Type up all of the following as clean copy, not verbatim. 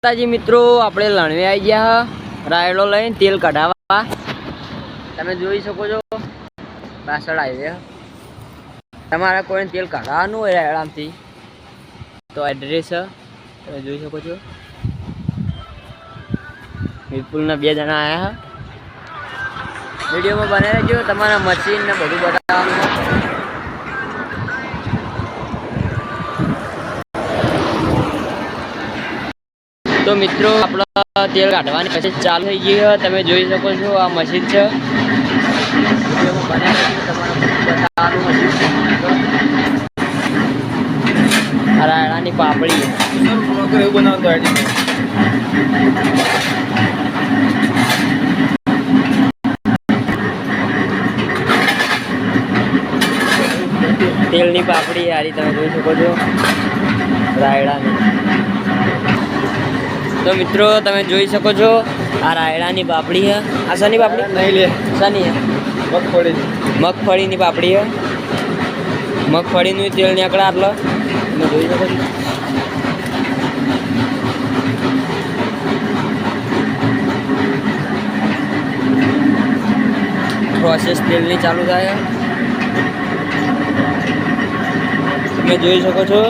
માતાજી મિત્રો, આપણે લણવે આવી ગયા રાયડો લઈને તેલ કઢાવવા. તમે જોઈ શકો છો પાછળ હાઈવે. તમારે કોઈને તેલ કઢાવવાનું હોય રાયડામાંથી તો એડ્રેસ તમે જોઈ શકો છો. વિપુલના 2 જણા આવ્યા. વિડીયોમાં બનાવી રહેજો. તમારા મશીન ને બધું બતાવવાનું. તો મિત્રો, આપણા તેલ કાઢવાની પછી ચાલુ થઈ ગઈ. તમે જોઈ શકો છો આ મશીન છે. રાયડાની પાપડી તેલની પાપડી હારી તમે જોઈ શકો છો રાયડાની. તો મિત્રો, તમે જોઈ શકો છો આ રાયડાની પાપડી છે. આ શાની પાપડી નહીં લે શાની છે? મગફળીની પાપડી છે. મગફળીનું તેલ નીકળે આટલો તમે જોઈ શકો છો. પ્રોસેસ તેલની ચાલુ થાય. તમે જોઈ શકો છો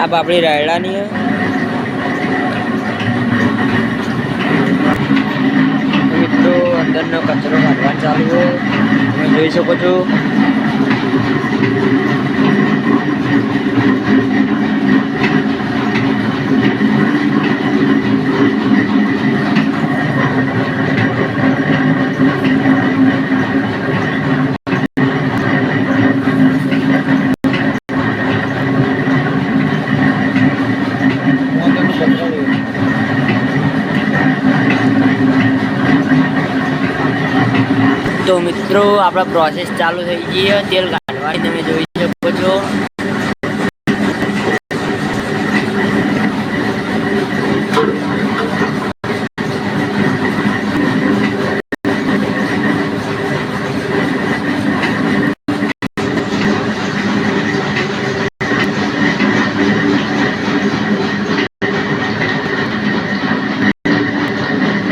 આ પાપડી રાયડાની છે. મિત્રો, અંદરનો કચરો કાઢવાનું ચાલુ હોય તમે જોઈ શકો છો. તો મિત્રો, આપણા પ્રોસેસ ચાલુ થઈ ગઈ છે તેલ કાઢવાની. તમે જોઈ શકો છો.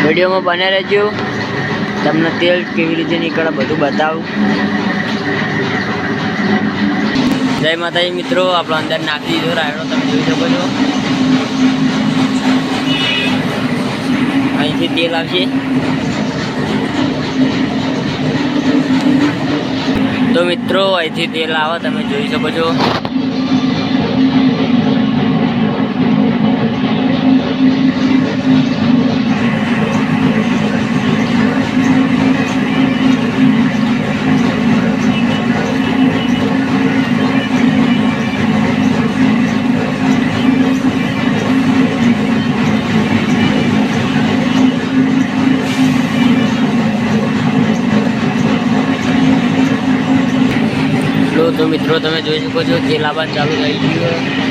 વિડીયોમાં બને રહેજો. તમને તેલ કેવી રીતે નીકળે બધું બતાવું. જય માતાજી મિત્રો, આપણો અંદર નાખી દીધો રાયડો તમે જોઈ શકો છો. અહીંથી તેલ આવશે. તો મિત્રો, અહીંથી તેલ આવે તમે જોઈ શકો છો. તો મિત્રો, તમે જોઈ શકો છો તેલ આવવાનું ચાલુ થઈ ગયું.